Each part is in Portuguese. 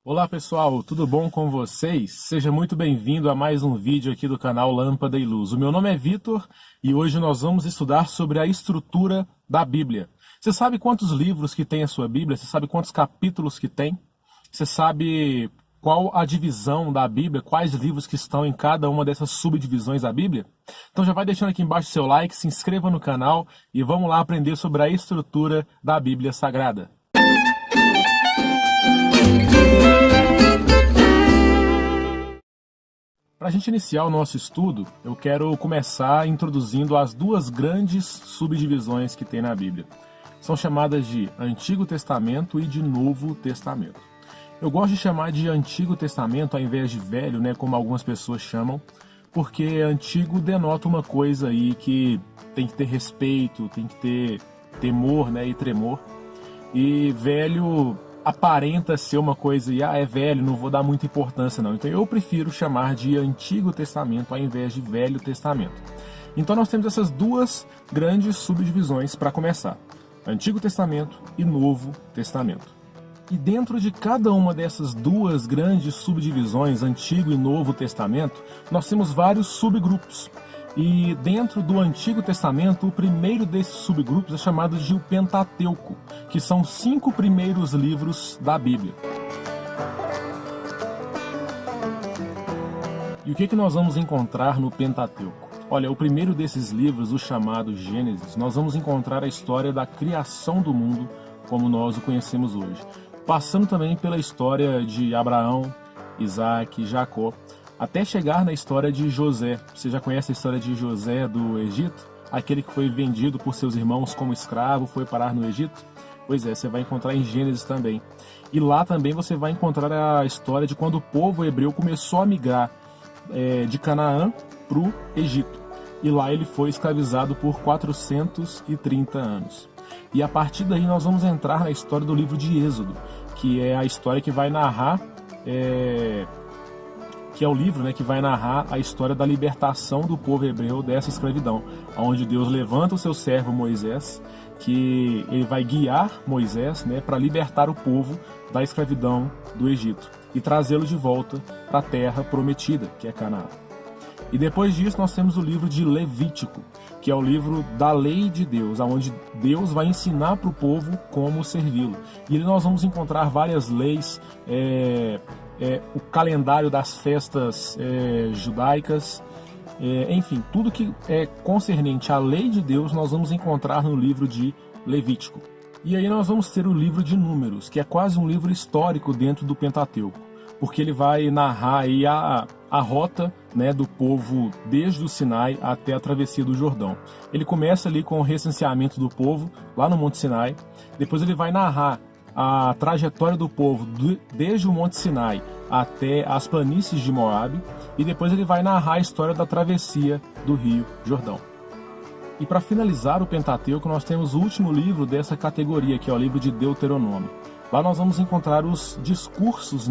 Olá pessoal, tudo bom com vocês? Seja muito bem-vindo a mais um vídeo aqui do canal Lâmpada e Luz. O meu nome é Vitor e hoje nós vamos estudar sobre a estrutura da Bíblia. Você sabe quantos livros que tem a sua Bíblia? Você sabe quantos capítulos que tem? Você sabe qual a divisão da Bíblia? Quais livros que estão em cada uma dessas subdivisões da Bíblia? Então já vai deixando aqui embaixo seu like, se inscreva no canal e vamos lá aprender sobre a estrutura da Bíblia Sagrada. Para a gente iniciar o nosso estudo, eu quero começar introduzindo as duas grandes subdivisões que tem na Bíblia. São chamadas de Antigo Testamento e de Novo Testamento. Eu gosto de chamar de Antigo Testamento ao invés de Velho, como algumas pessoas chamam, porque Antigo denota uma coisa aí que tem que ter respeito, tem que ter temor, e tremor. E Velho aparenta ser uma coisa e é velho, não vou dar muita importância não. Então eu prefiro chamar de Antigo Testamento ao invés de Velho Testamento. Então nós temos essas duas grandes subdivisões para começar: Antigo Testamento e Novo Testamento. E dentro de cada uma dessas duas grandes subdivisões, Antigo e Novo Testamento, nós temos vários subgrupos. E dentro do Antigo Testamento, o primeiro desses subgrupos é chamado de o Pentateuco, que são 5 primeiros livros da Bíblia. E o que nós vamos encontrar no Pentateuco? Olha, o primeiro desses livros, o chamado Gênesis, nós vamos encontrar a história da criação do mundo como nós o conhecemos hoje, passando também pela história de Abraão, Isaac, Jacó, até chegar na história de José. Você já conhece a história de José do Egito? Aquele que foi vendido por seus irmãos como escravo, foi parar no Egito? Pois é, você vai encontrar em Gênesis também. E lá também você vai encontrar a história de quando o povo hebreu começou a migrar de Canaã para o Egito. E lá ele foi escravizado por 430 anos. E a partir daí nós vamos entrar na história do livro de Êxodo, que é a história que vai narrar... que é o livro que vai narrar a história da libertação do povo hebreu dessa escravidão, onde Deus levanta o seu servo Moisés, que ele vai guiar Moisés para libertar o povo da escravidão do Egito e trazê-lo de volta para a terra prometida, que é Canaã. E depois disso nós temos o livro de Levítico, que é o livro da lei de Deus, onde Deus vai ensinar para o povo como servi-lo. E ali nós vamos encontrar várias leis, o calendário das festas judaicas, enfim, tudo que é concernente à lei de Deus nós vamos encontrar no livro de Levítico. E aí nós vamos ter o livro de Números, que é quase um livro histórico dentro do Pentateuco, porque ele vai narrar aí a rota do povo desde o Sinai até a travessia do Jordão. Ele começa ali com o recenseamento do povo lá no Monte Sinai, depois ele vai narrar a trajetória do povo desde o Monte Sinai até as planícies de Moabe, e depois ele vai narrar a história da travessia do Rio Jordão. E para finalizar o Pentateuco, nós temos o último livro dessa categoria, que é o livro de Deuteronômio. Lá nós vamos encontrar os discursos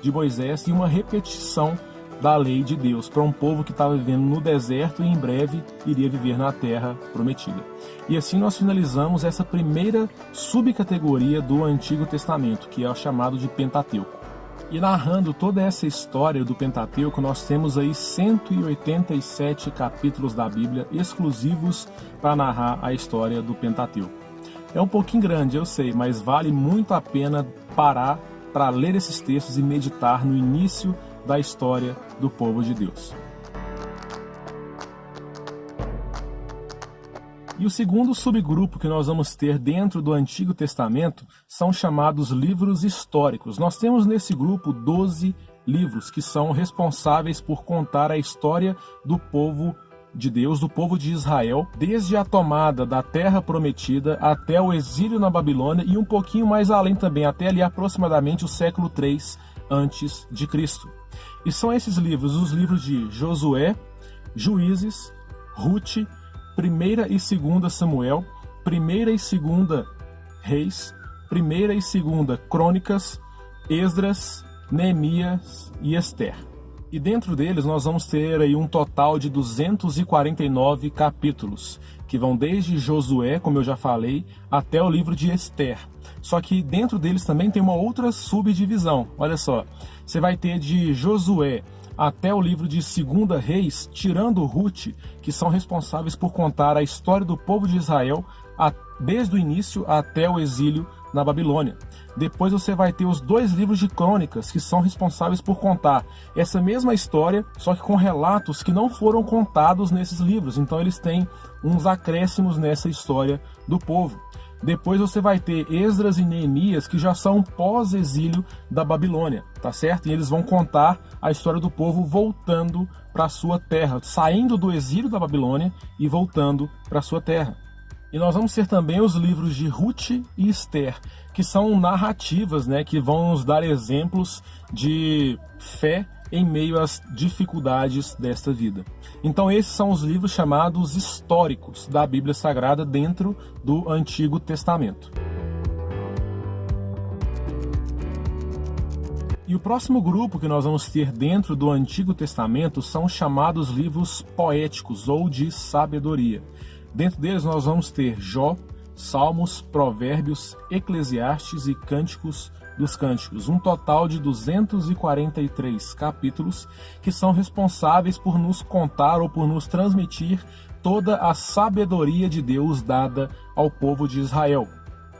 de Moisés e uma repetição da lei de Deus para um povo que estava vivendo no deserto e em breve iria viver na terra prometida. E assim nós finalizamos essa primeira subcategoria do Antigo Testamento, que é o chamado de Pentateuco. E narrando toda essa história do Pentateuco, nós temos aí 187 capítulos da Bíblia exclusivos para narrar a história do Pentateuco. É um pouquinho grande, eu sei, mas vale muito a pena parar para ler esses textos e meditar no início da história do povo de Deus. E o segundo subgrupo que nós vamos ter dentro do Antigo Testamento são chamados livros históricos. Nós temos nesse grupo 12 livros que são responsáveis por contar a história do povo de Deus, do povo de Israel, desde a tomada da terra prometida até o exílio na Babilônia e um pouquinho mais além também, até ali aproximadamente o século III antes de Cristo. E são esses livros, os livros de Josué, Juízes, Rute, 1ª e 2ª Samuel, 1ª e 2ª Reis, 1ª e 2ª Crônicas, Esdras, Neemias e Ester. E dentro deles nós vamos ter aí um total de 249 capítulos, que vão desde Josué, como eu já falei, até o livro de Esther. Só que dentro deles também tem uma outra subdivisão. Olha só, você vai ter de Josué até o livro de 2 Reis, tirando Ruth, que são responsáveis por contar a história do povo de Israel desde o início até o exílio na Babilônia. Depois você vai ter os 2 livros de crônicas, que são responsáveis por contar essa mesma história, só que com relatos que não foram contados nesses livros. Então eles têm uns acréscimos nessa história do povo. Depois você vai ter Esdras e Neemias, que já são pós-exílio da Babilônia, tá certo? E eles vão contar a história do povo voltando para a sua terra, saindo do exílio da Babilônia e voltando para a sua terra. E nós vamos ter também os livros de Ruth e Esther, que são narrativas, né, que vão nos dar exemplos de fé em meio às dificuldades desta vida. Então esses são os livros chamados históricos da Bíblia Sagrada dentro do Antigo Testamento. E o próximo grupo que nós vamos ter dentro do Antigo Testamento são os chamados livros poéticos ou de sabedoria. Dentro deles nós vamos ter Jó, Salmos, Provérbios, Eclesiastes e Cânticos dos Cânticos, um total de 243 capítulos que são responsáveis por nos contar ou por nos transmitir toda a sabedoria de Deus dada ao povo de Israel,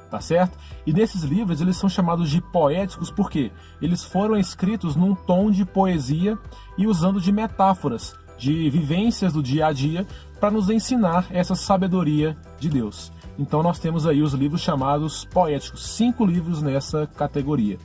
tá certo? E nesses livros eles são chamados de poéticos porque eles foram escritos num tom de poesia e usando de metáforas, de vivências do dia a dia para nos ensinar essa sabedoria de Deus. Então nós temos aí os livros chamados poéticos, 5 livros nessa categoria.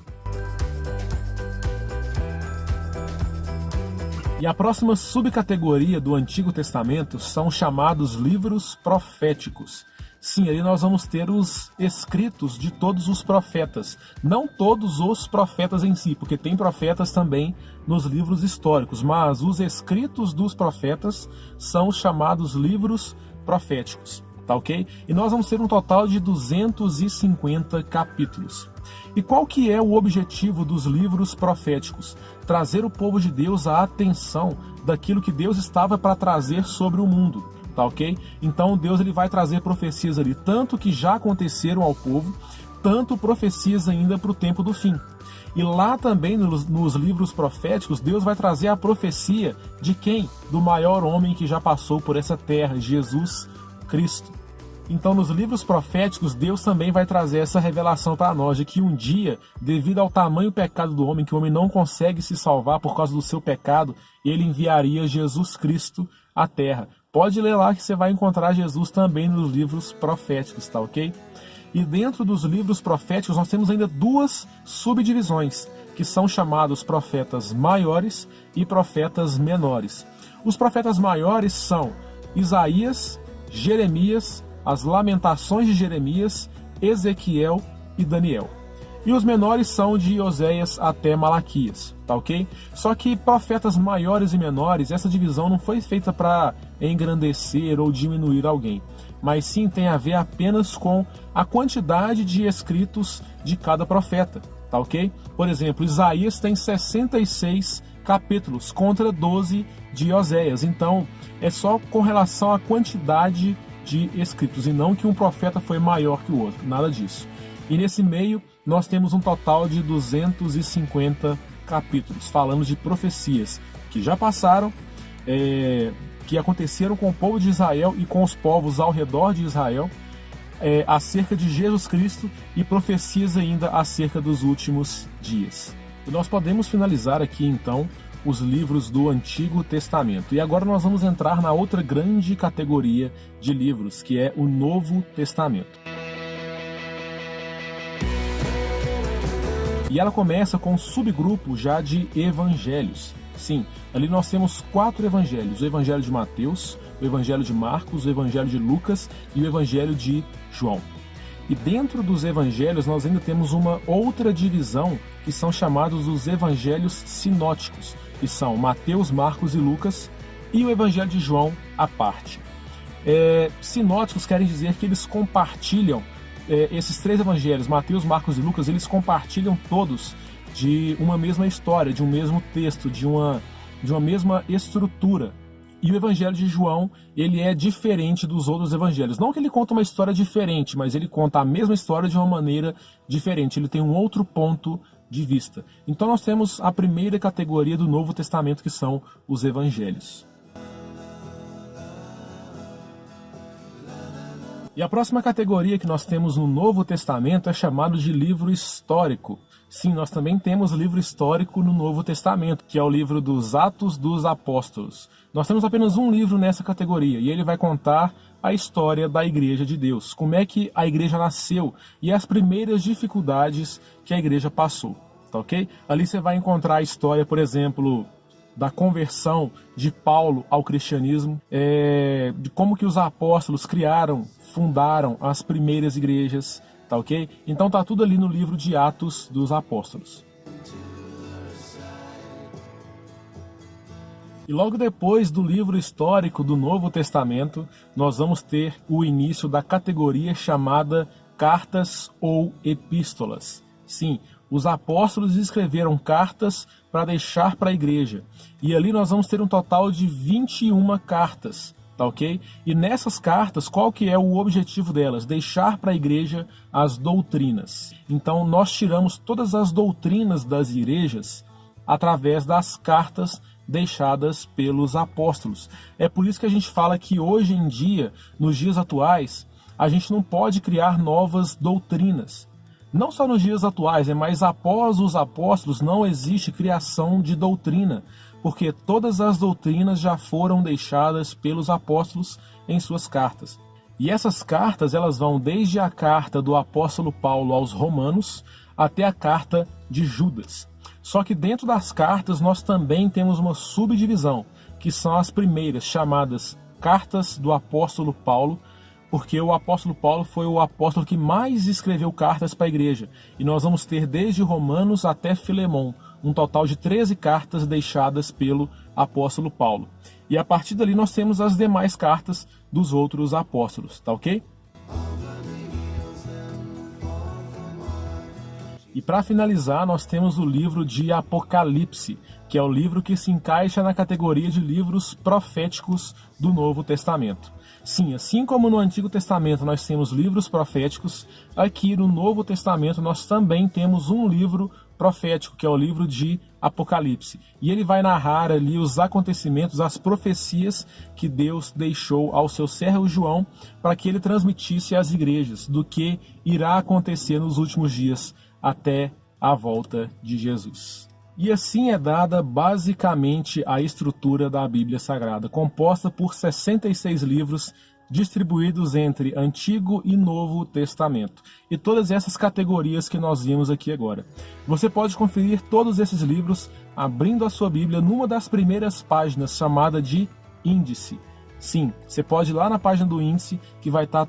E a próxima subcategoria do Antigo Testamento são chamados livros proféticos. Sim, aí nós vamos ter os escritos de todos os profetas. Não todos os profetas em si, porque tem profetas também nos livros históricos, mas os escritos dos profetas são os chamados livros proféticos, tá ok? E nós vamos ter um total de 250 capítulos. E qual que é o objetivo dos livros proféticos? Trazer o povo de Deus à atenção daquilo que Deus estava para trazer sobre o mundo. Tá ok? Então Deus ele vai trazer profecias ali, tanto que já aconteceram ao povo, tanto profecias ainda para o tempo do fim. E lá também nos livros proféticos, Deus vai trazer a profecia de quem? Do maior homem que já passou por essa terra, Jesus Cristo. Então nos livros proféticos, Deus também vai trazer essa revelação para nós, de que um dia, devido ao tamanho pecado do homem, que o homem não consegue se salvar por causa do seu pecado, ele enviaria Jesus Cristo à terra. Pode ler lá que você vai encontrar Jesus também nos livros proféticos, tá ok? E dentro dos livros proféticos nós temos ainda 2 subdivisões, que são chamados profetas maiores e profetas menores. Os profetas maiores são Isaías, Jeremias, as Lamentações de Jeremias, Ezequiel e Daniel. E os menores são de Oséias até Malaquias, tá ok? Só que profetas maiores e menores, essa divisão não foi feita para engrandecer ou diminuir alguém, mas sim tem a ver apenas com a quantidade de escritos de cada profeta, tá ok? Por exemplo, Isaías tem 66 capítulos contra 12 de Oséias, então é só com relação à quantidade de escritos e não que um profeta foi maior que o outro, nada disso. E nesse meio nós temos um total de 250 capítulos, falando de profecias que já passaram, que aconteceram com o povo de Israel e com os povos ao redor de Israel, acerca de Jesus Cristo e profecias ainda acerca dos últimos dias. E nós podemos finalizar aqui então os livros do Antigo Testamento. E agora nós vamos entrar na outra grande categoria de livros, que é o Novo Testamento. E ela começa com um subgrupo já de evangelhos. Sim, ali nós temos 4 evangelhos: o Evangelho de Mateus, o Evangelho de Marcos, o Evangelho de Lucas e o Evangelho de João. E dentro dos evangelhos nós ainda temos uma outra divisão, que são chamados os evangelhos sinóticos, que são Mateus, Marcos e Lucas, e o Evangelho de João à parte. Sinóticos querem dizer que eles compartilham, esses 3 evangelhos, Mateus, Marcos e Lucas, eles compartilham todos de uma mesma história, de um mesmo texto, de de uma mesma estrutura. E o Evangelho de João, ele é diferente dos outros evangelhos. Não que ele conta uma história diferente, mas ele conta a mesma história de uma maneira diferente. Ele tem um outro ponto de vista. Então nós temos a primeira categoria do Novo Testamento, que são os evangelhos. E a próxima categoria que nós temos no Novo Testamento é chamado de livro histórico. Sim, nós também temos livro histórico no Novo Testamento, que é o livro dos Atos dos Apóstolos. Nós temos apenas um livro nessa categoria, e ele vai contar a história da Igreja de Deus, como é que a Igreja nasceu e as primeiras dificuldades que a Igreja passou, tá ok? Ali você vai encontrar a história, por exemplo, da conversão de Paulo ao cristianismo, de como que os apóstolos fundaram as primeiras igrejas, tá ok? Então tá tudo ali no livro de Atos dos Apóstolos. E logo depois do livro histórico do Novo Testamento, nós vamos ter o início da categoria chamada cartas ou epístolas. Sim, os apóstolos escreveram cartas para deixar para a igreja. E ali nós vamos ter um total de 21 cartas, tá ok? E nessas cartas, qual que é o objetivo delas? Deixar para a igreja as doutrinas. Então nós tiramos todas as doutrinas das igrejas através das cartas deixadas pelos apóstolos. É por isso que a gente fala que hoje em dia, nos dias atuais, a gente não pode criar novas doutrinas. Não só nos dias atuais, mas após os apóstolos não existe criação de doutrina, porque todas as doutrinas já foram deixadas pelos apóstolos em suas cartas. E essas cartas, elas vão desde a carta do apóstolo Paulo aos Romanos até a carta de Judas. Só que dentro das cartas nós também temos uma subdivisão, que são as primeiras, chamadas cartas do apóstolo Paulo, porque o apóstolo Paulo foi o apóstolo que mais escreveu cartas para a igreja. E nós vamos ter desde Romanos até Filemon, um total de 13 cartas deixadas pelo apóstolo Paulo. E a partir dali nós temos as demais cartas dos outros apóstolos, tá ok? E para finalizar, nós temos o livro de Apocalipse, que é o livro que se encaixa na categoria de livros proféticos do Novo Testamento. Sim, assim como no Antigo Testamento nós temos livros proféticos, aqui no Novo Testamento nós também temos um livro profético, que é o livro de Apocalipse. E ele vai narrar ali os acontecimentos, as profecias que Deus deixou ao seu servo João para que ele transmitisse às igrejas do que irá acontecer nos últimos dias até a volta de Jesus. E assim é dada basicamente a estrutura da Bíblia Sagrada, composta por 66 livros distribuídos entre Antigo e Novo Testamento. E todas essas categorias que nós vimos aqui agora. Você pode conferir todos esses livros abrindo a sua Bíblia numa das primeiras páginas, chamada de índice. Sim, você pode ir lá na página do índice, que vai estar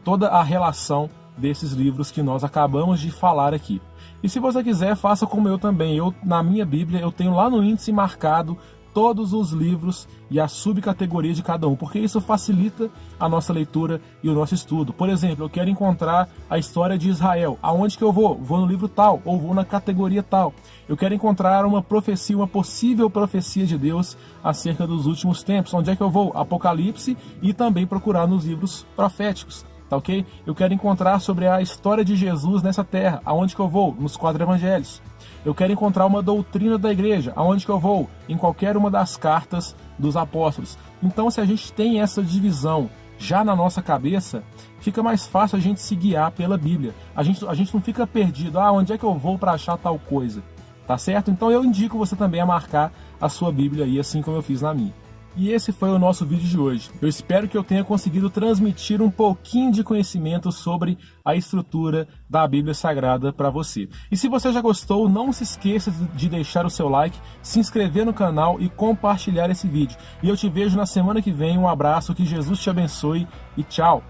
toda a relação desses livros que nós acabamos de falar aqui. E se você quiser, faça como eu também. Na minha Bíblia, eu tenho lá no índice marcado todos os livros e a subcategoria de cada um, porque isso facilita a nossa leitura e o nosso estudo. Por exemplo, eu quero encontrar a história de Israel. Aonde que eu vou? Vou no livro tal, ou vou na categoria tal. Eu quero encontrar uma profecia, uma possível profecia de Deus acerca dos últimos tempos. Onde é que eu vou? Apocalipse, e também procurar nos livros proféticos. Tá ok? Eu quero encontrar sobre a história de Jesus nessa terra. Aonde que eu vou? Nos 4 evangelhos. Eu quero encontrar uma doutrina da igreja. Aonde que eu vou? Em qualquer uma das cartas dos apóstolos. Então, se a gente tem essa divisão já na nossa cabeça, fica mais fácil a gente se guiar pela Bíblia. A gente não fica perdido. Onde é que eu vou para achar tal coisa? Tá certo? Então eu indico você também a marcar a sua Bíblia aí, assim como eu fiz na minha. E esse foi o nosso vídeo de hoje. Eu espero que eu tenha conseguido transmitir um pouquinho de conhecimento sobre a estrutura da Bíblia Sagrada para você. E se você já gostou, não se esqueça de deixar o seu like, se inscrever no canal e compartilhar esse vídeo. E eu te vejo na semana que vem. Um abraço, que Jesus te abençoe e tchau!